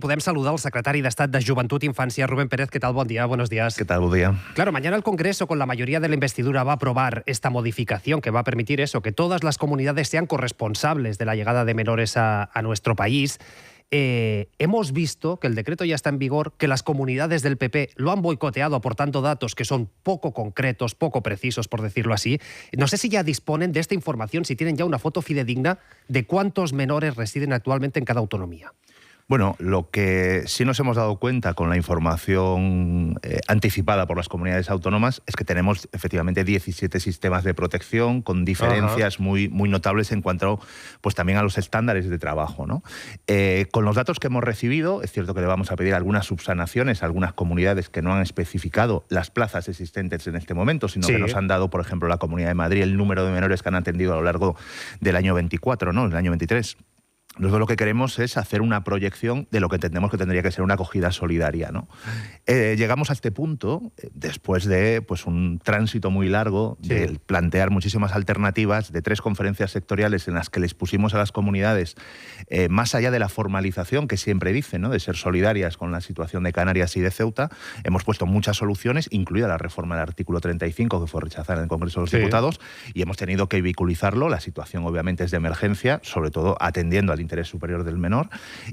podem saludar al secretari d'Estat de Joventut i Infància, Rubén Pérez. ¿Qué tal? Buen día, buenos días. ¿Qué tal? Buen día. Claro, mañana el Congreso, con la mayoría de la investidura, va a aprobar esta modificación que va a permitir eso, que todas las comunidades sean corresponsables de la llegada de menores a nuestro país. Hemos visto que el decreto ya está en vigor, que las comunidades del PP lo han boicoteado aportando datos que son poco concretos, poco precisos, por decirlo así. No sé si ya disponen de esta información, si tienen ya una foto fidedigna de cuántos menores residen actualmente en cada autonomía. Bueno, lo que sí nos hemos dado cuenta con la información anticipada por las comunidades autónomas es que tenemos efectivamente 17 sistemas de protección con diferencias muy notables en cuanto pues también a los estándares de trabajo, ¿no? Con los datos que hemos recibido, es cierto que le vamos a pedir algunas subsanaciones a algunas comunidades que no han especificado las plazas existentes en este momento, sino que nos han dado, por ejemplo, la Comunidad de Madrid, el número de menores que han atendido a lo largo del año 24, ¿no? Del año 23. Nosotros lo que queremos es hacer una proyección de lo que entendemos que tendría que ser una acogida solidaria, ¿no? Llegamos a este punto después de pues, un tránsito muy largo, de plantear muchísimas alternativas, de 3 conferencias sectoriales en las que les pusimos a las comunidades, más allá de la formalización que siempre dicen, ¿no?, de ser solidarias con la situación de Canarias y de Ceuta, hemos puesto muchas soluciones, incluida la reforma del artículo 35, que fue rechazada en el Congreso de los Diputados, y hemos tenido que vehiculizarlo. La situación obviamente es de emergencia, sobre todo atendiendo al interés superior del menor,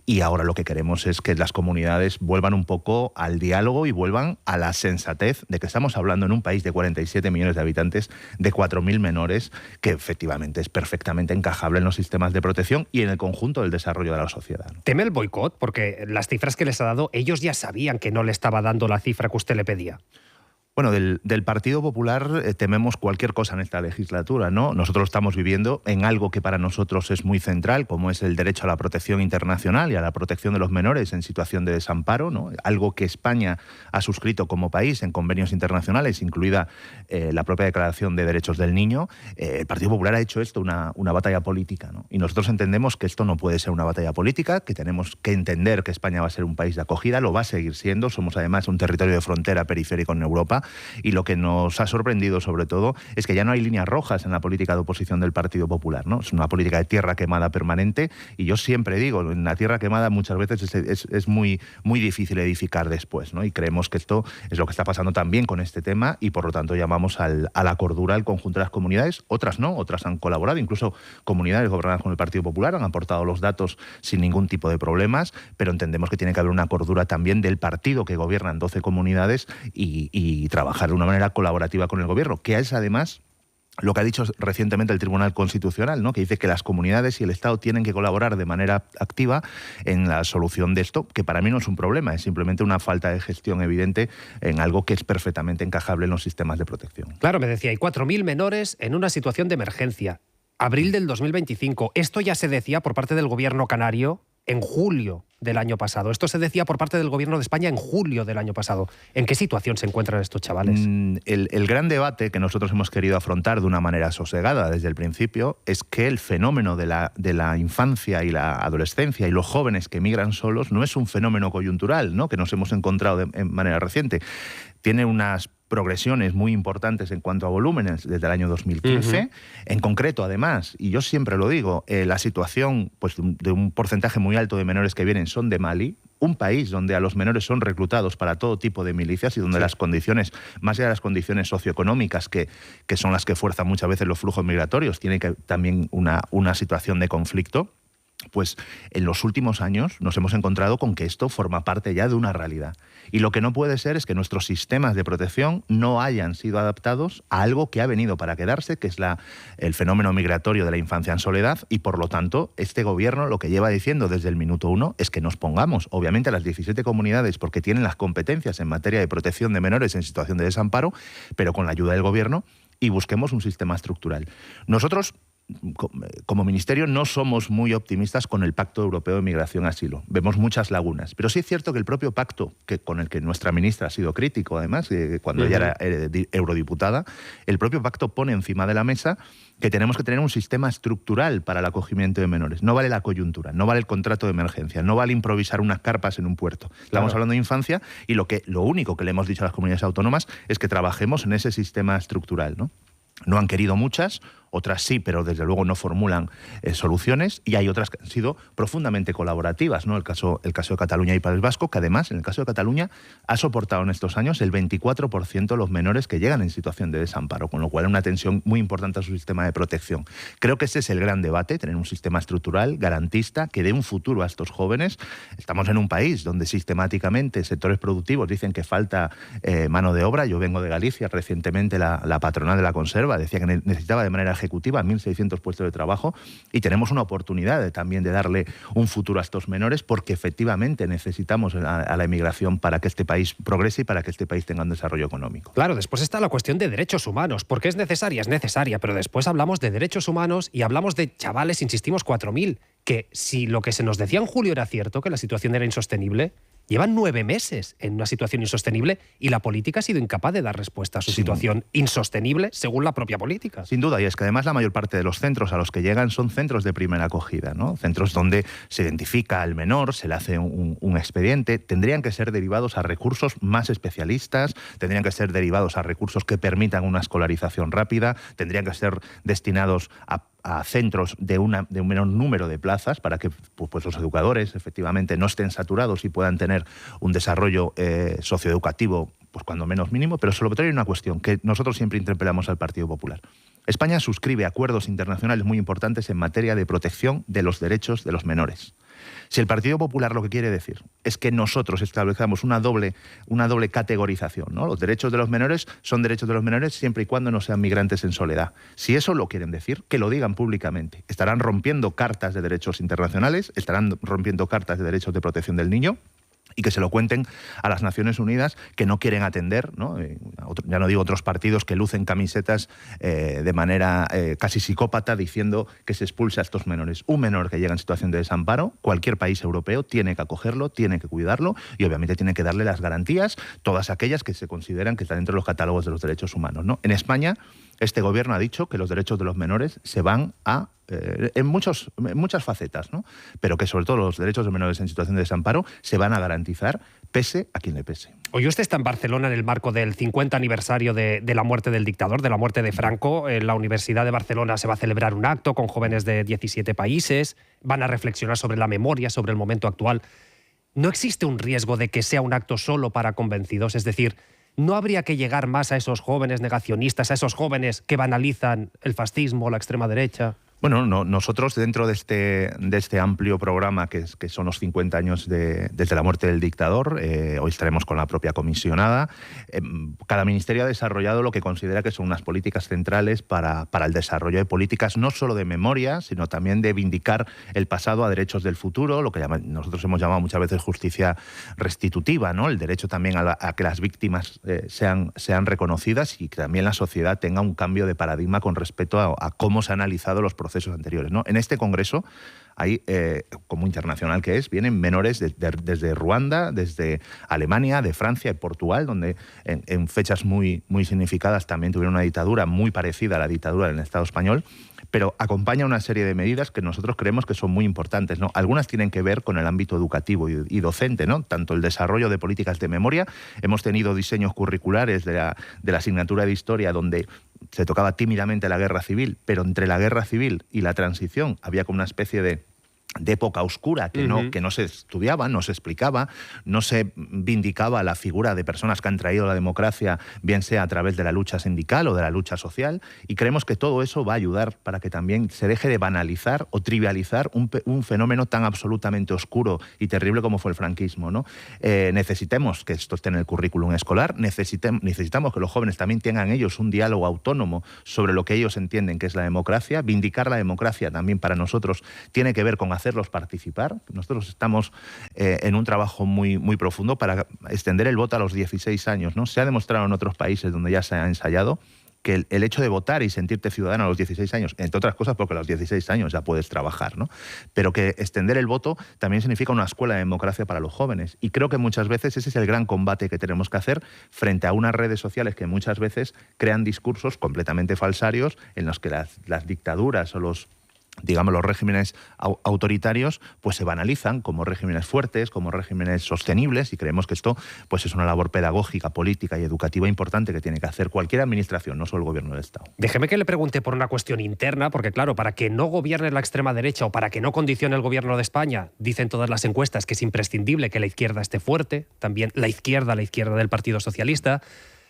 y ahora lo que queremos es que las comunidades vuelvan un poco al diálogo y vuelvan a la sensatez de que estamos hablando en un país de 47 millones de habitantes, de 4.000 menores, que efectivamente es perfectamente encajable en los sistemas de protección y en el conjunto del desarrollo de la sociedad, ¿no? ¿Teme el boicot? Porque las cifras que les ha dado, ellos ya sabían que no le estaba dando la cifra que usted le pedía. Bueno, del Partido Popular tememos cualquier cosa en esta legislatura, ¿no? Nosotros lo estamos viviendo en algo que para nosotros es muy central, como es el derecho a la protección internacional y a la protección de los menores en situación de desamparo, ¿no? Algo que España ha suscrito como país en convenios internacionales, incluida la propia Declaración de Derechos del Niño. El Partido Popular ha hecho esto una batalla política, ¿no? Y nosotros entendemos que esto no puede ser una batalla política, que tenemos que entender que España va a ser un país de acogida, lo va a seguir siendo. Somos además un territorio de frontera periférico en Europa. Y lo que nos ha sorprendido sobre todo es que ya no hay líneas rojas en la política de oposición del Partido Popular, ¿no? Es una política de tierra quemada permanente, y yo siempre digo, en la tierra quemada muchas veces es muy difícil edificar después, ¿no? Y creemos que esto es lo que está pasando también con este tema, y por lo tanto llamamos a la cordura al conjunto de las comunidades. Otras no, otras han colaborado, incluso comunidades gobernadas con el Partido Popular han aportado los datos sin ningún tipo de problemas, pero entendemos que tiene que haber una cordura también del partido que gobierna en 12 comunidades y trabajar de una manera colaborativa con el gobierno, que es además lo que ha dicho recientemente el Tribunal Constitucional, ¿no?, que dice que las comunidades y el Estado tienen que colaborar de manera activa en la solución de esto, que para mí no es un problema, es simplemente una falta de gestión evidente en algo que es perfectamente encajable en los sistemas de protección. Claro, me decía, hay 4.000 menores en una situación de emergencia. Abril del 2025. Esto ya se decía por parte del gobierno canario en julio del año pasado. Esto se decía por parte del Gobierno de España en julio del año pasado. ¿En qué situación se encuentran estos chavales? El gran debate que nosotros hemos querido afrontar de una manera sosegada desde el principio es que el fenómeno de la infancia y la adolescencia y los jóvenes que migran solos no es un fenómeno coyuntural, ¿no?, que nos hemos encontrado de manera reciente. Tiene unas progresiones muy importantes en cuanto a volúmenes desde el año 2015. En concreto, además, y yo siempre lo digo, la situación pues, de un porcentaje muy alto de menores que vienen son de Mali, un país donde a los menores son reclutados para todo tipo de milicias y donde las condiciones, más allá de las condiciones socioeconómicas que son las que fuerzan muchas veces los flujos migratorios, tiene que también una situación de conflicto. Pues en los últimos años nos hemos encontrado con que esto forma parte ya de una realidad. Y lo que no puede ser es que nuestros sistemas de protección no hayan sido adaptados a algo que ha venido para quedarse, que es el fenómeno migratorio de la infancia en soledad, y por lo tanto este gobierno lo que lleva diciendo desde el minuto 1 es que nos pongamos, obviamente, a las 17 comunidades porque tienen las competencias en materia de protección de menores en situación de desamparo, pero con la ayuda del gobierno, y busquemos un sistema estructural. Nosotros, como Ministerio, no somos muy optimistas con el Pacto Europeo de Migración y Asilo. Vemos muchas lagunas. Pero sí es cierto que el propio pacto, con el que nuestra ministra ha sido crítico, además, cuando ella era eurodiputada, el propio pacto pone encima de la mesa que tenemos que tener un sistema estructural para el acogimiento de menores. No vale la coyuntura, no vale el contrato de emergencia, no vale improvisar unas carpas en un puerto. Estamos hablando de infancia y lo único que le hemos dicho a las comunidades autónomas es que trabajemos en ese sistema estructural, ¿no? No han querido muchas, otras sí, pero desde luego no formulan soluciones, y hay otras que han sido profundamente colaborativas, ¿no? El caso de Cataluña y País Vasco, que además, en el caso de Cataluña, ha soportado en estos años el 24% de los menores que llegan en situación de desamparo, con lo cual una tensión muy importante a su sistema de protección. Creo que ese es el gran debate, tener un sistema estructural, garantista, que dé un futuro a estos jóvenes. Estamos en un país donde sistemáticamente sectores productivos dicen que falta mano de obra. Yo vengo de Galicia, recientemente la patronal de la conserva decía que necesitaba de manera ejecutiva 1.600 puestos de trabajo, y tenemos una oportunidad también de darle un futuro a estos menores, porque efectivamente necesitamos a la emigración para que este país progrese y para que este país tenga un desarrollo económico. Claro, después está la cuestión de derechos humanos. ¿Por qué es necesaria, pero después hablamos de derechos humanos y hablamos de chavales, insistimos, 4.000, que si lo que se nos decía en julio era cierto, que la situación era insostenible, llevan 9 meses en una situación insostenible y la política ha sido incapaz de dar respuesta a su situación insostenible según la propia política. Sin duda, y es que además la mayor parte de los centros a los que llegan son centros de primera acogida, ¿no? Centros donde se identifica al menor, se le hace un expediente. Tendrían que ser derivados a recursos más especialistas, tendrían que ser derivados a recursos que permitan una escolarización rápida, tendrían que ser destinados a centros de un menor número de plazas para que pues los educadores efectivamente no estén saturados y puedan tener un desarrollo socioeducativo pues cuando menos mínimo. Pero sobre todo hay una cuestión que nosotros siempre interpelamos al Partido Popular. España suscribe acuerdos internacionales muy importantes en materia de protección de los derechos de los menores. Si el Partido Popular lo que quiere decir es que nosotros establezcamos una doble categorización, ¿no? Los derechos de los menores son derechos de los menores siempre y cuando no sean migrantes en soledad. Si eso lo quieren decir, que lo digan públicamente. Estarán rompiendo cartas de derechos internacionales, estarán rompiendo cartas de derechos de protección del niño, y que se lo cuenten a las Naciones Unidas, que no quieren atender, ¿no? Ya no digo otros partidos que lucen camisetas de manera casi psicópata diciendo que se expulsa a estos menores. Un menor que llega en situación de desamparo, cualquier país europeo tiene que acogerlo, tiene que cuidarlo y obviamente tiene que darle las garantías, todas aquellas que se consideran que están dentro de los catálogos de los derechos humanos, ¿no? En España, este gobierno ha dicho que los derechos de los menores se van a en muchas facetas, ¿no? Pero que sobre todo los derechos de menores en situación de desamparo se van a garantizar pese a quien le pese. Hoy usted está en Barcelona en el marco del 50 aniversario de la muerte del dictador, de la muerte de Franco. En la Universidad de Barcelona se va a celebrar un acto con jóvenes de 17 países, van a reflexionar sobre la memoria, sobre el momento actual. ¿No existe un riesgo de que sea un acto solo para convencidos? Es decir, ¿no habría que llegar más a esos jóvenes negacionistas, a esos jóvenes que banalizan el fascismo, la extrema derecha? Bueno, nosotros dentro de este amplio programa que son los 50 años desde la muerte del dictador, hoy estaremos con la propia comisionada, cada ministerio ha desarrollado lo que considera que son unas políticas centrales para el desarrollo de políticas no solo de memoria, sino también de vindicar el pasado a derechos del futuro, lo que nosotros hemos llamado muchas veces justicia restitutiva, ¿no? El derecho también a que las víctimas sean reconocidas y que también la sociedad tenga un cambio de paradigma con respecto a cómo se han analizado los procesos anteriores, ¿no? En este congreso hay, como internacional que es, vienen menores desde Ruanda, desde Alemania, de Francia y Portugal, donde en fechas muy significadas también tuvieron una dictadura muy parecida a la dictadura del Estado español, pero acompaña una serie de medidas que nosotros creemos que son muy importantes, ¿no? Algunas tienen que ver con el ámbito educativo y docente, ¿no? Tanto el desarrollo de políticas de memoria, hemos tenido diseños curriculares de la asignatura de Historia donde se tocaba tímidamente la guerra civil, pero entre la guerra civil y la transición había como una especie de época oscura que no se estudiaba, no se explicaba, no se vindicaba la figura de personas que han traído la democracia, bien sea a través de la lucha sindical o de la lucha social, y creemos que todo eso va a ayudar para que también se deje de banalizar o trivializar un fenómeno tan absolutamente oscuro y terrible como fue el franquismo, ¿no? Necesitemos que esto esté en el currículum escolar, necesitamos que los jóvenes también tengan ellos un diálogo autónomo sobre lo que ellos entienden que es la democracia. Vindicar la democracia también para nosotros tiene que ver con hacerlos participar. Nosotros estamos en un trabajo muy profundo para extender el voto a los 16 años, ¿no? Se ha demostrado en otros países donde ya se ha ensayado que el hecho de votar y sentirte ciudadano a los 16 años, entre otras cosas porque a los 16 años ya puedes trabajar, ¿no? Pero que extender el voto también significa una escuela de democracia para los jóvenes. Y creo que muchas veces ese es el gran combate que tenemos que hacer frente a unas redes sociales que muchas veces crean discursos completamente falsarios en los que las dictaduras o los digamos, los regímenes autoritarios, pues se banalizan como regímenes fuertes, como regímenes sostenibles, y creemos que esto pues es una labor pedagógica, política y educativa importante que tiene que hacer cualquier administración, no solo el gobierno del Estado. Déjeme que le pregunte por una cuestión interna, porque claro, para que no gobierne la extrema derecha o para que no condicione el gobierno de España, dicen todas las encuestas que es imprescindible que la izquierda esté fuerte, también la izquierda del Partido Socialista.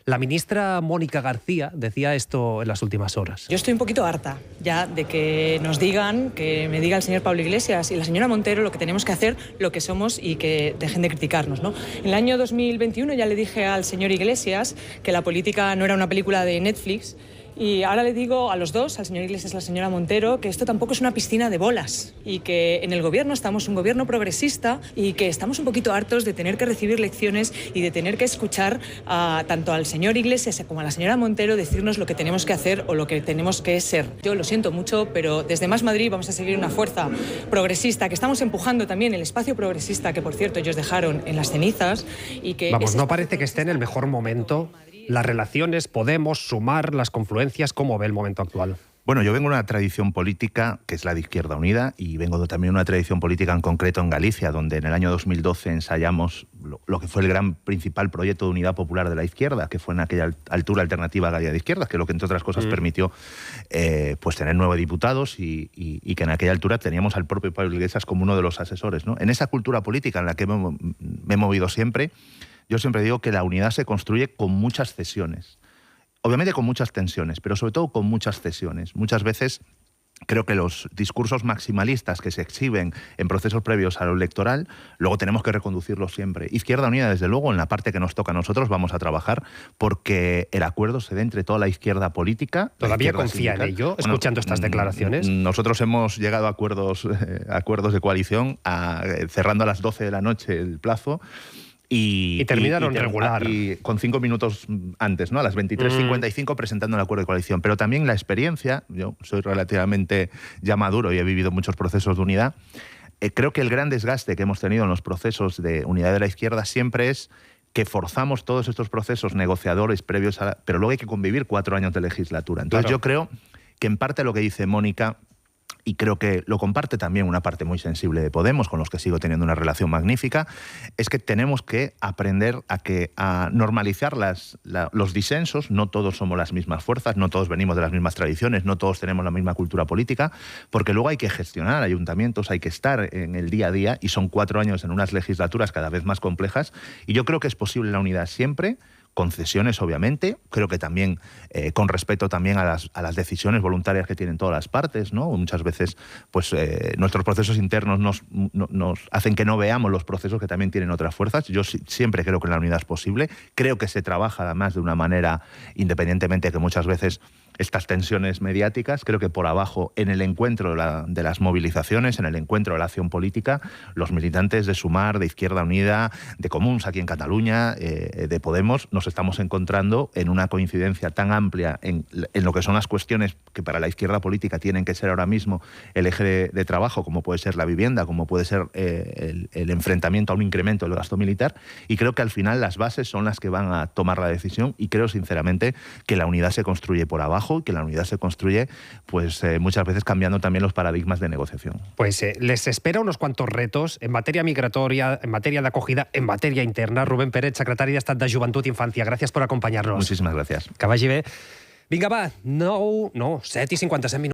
La ministra Mónica García decía esto en las últimas horas. Yo estoy un poquito harta ya de que nos digan, que me diga el señor Pablo Iglesias y la señora Montero lo que tenemos que hacer, lo que somos y que dejen de criticarnos, ¿no? En el año 2021 ya le dije al señor Iglesias que la política no era una película de Netflix. Y ahora le digo a los dos, al señor Iglesias y a la señora Montero, que esto tampoco es una piscina de bolas y que en el gobierno estamos un gobierno progresista y que estamos un poquito hartos de tener que recibir lecciones y de tener que escuchar tanto al señor Iglesias como a la señora Montero decirnos lo que tenemos que hacer o lo que tenemos que ser. Yo lo siento mucho, pero desde Más Madrid vamos a seguir una fuerza progresista, que estamos empujando también el espacio progresista, que por cierto ellos dejaron en las cenizas. Y que vamos, no parece que esté en el mejor momento. Las relaciones, Podemos, Sumar, las confluencias, ¿cómo ve el momento actual? Bueno, yo vengo de una tradición política que es la de Izquierda Unida y vengo también de una tradición política en concreto en Galicia, donde en el año 2012 ensayamos lo que fue el gran principal proyecto de unidad popular de la izquierda, que fue en aquella altura Alternativa Galega de Izquierdas, que es lo que entre otras cosas permitió pues tener 9 diputados y que en aquella altura teníamos al propio Pablo Iglesias como uno de los asesores, ¿no? En esa cultura política en la que me he movido siempre, yo siempre digo que la unidad se construye con muchas cesiones. Obviamente con muchas tensiones, pero sobre todo con muchas cesiones. Muchas veces creo que los discursos maximalistas que se exhiben en procesos previos a lo electoral, luego tenemos que reconducirlos siempre. Izquierda Unida, desde luego, en la parte que nos toca a nosotros, vamos a trabajar porque el acuerdo se dé entre toda la izquierda política. ¿Todavía confía en ello, escuchando estas declaraciones? Nosotros hemos llegado a acuerdos de coalición, cerrando a las 12 de la noche el plazo. Y terminaron regular. Y con 5 minutos antes, ¿no? A las 23:55 presentando el acuerdo de coalición. Pero también la experiencia, yo soy relativamente ya maduro y he vivido muchos procesos de unidad, creo que el gran desgaste que hemos tenido en los procesos de unidad de la izquierda siempre es que forzamos todos estos procesos negociadores previos pero luego hay que convivir 4 años de legislatura. Entonces Yo creo que en parte lo que dice Mónica, y creo que lo comparte también una parte muy sensible de Podemos, con los que sigo teniendo una relación magnífica, es que tenemos que aprender a normalizar los disensos. No todos somos las mismas fuerzas, no todos venimos de las mismas tradiciones, no todos tenemos la misma cultura política, porque luego hay que gestionar ayuntamientos, hay que estar en el día a día, y son 4 años en unas legislaturas cada vez más complejas, y yo creo que es posible la unidad siempre, concesiones obviamente, creo que también con respeto también a las decisiones voluntarias que tienen todas las partes, ¿no? Muchas veces pues nuestros procesos internos nos hacen que no veamos los procesos que también tienen otras fuerzas. Yo siempre creo que la unidad es posible, creo que se trabaja además de una manera, independientemente de que muchas veces estas tensiones mediáticas, creo que por abajo, en el encuentro de las movilizaciones, en el encuentro de la acción política, los militantes de Sumar, de Izquierda Unida, de Comuns aquí en Cataluña, de Podemos, nos estamos encontrando en una coincidencia tan amplia en lo que son las cuestiones que para la izquierda política tienen que ser ahora mismo el eje de trabajo, como puede ser la vivienda, como puede ser el enfrentamiento a un incremento del gasto militar, y creo que al final las bases son las que van a tomar la decisión, y creo sinceramente que la unidad se construye por abajo, y que la unidad se construye pues muchas veces cambiando también los paradigmas de negociación. Pues les espera unos cuantos retos en materia migratoria, en materia de acogida, en materia interna. Rubén Pérez, secretari d'Estat de Joventut i Infància, gràcies por acompañarnos. Muchísimas gracias. Que vagi bé. Vinga, va, 7:57 minuts.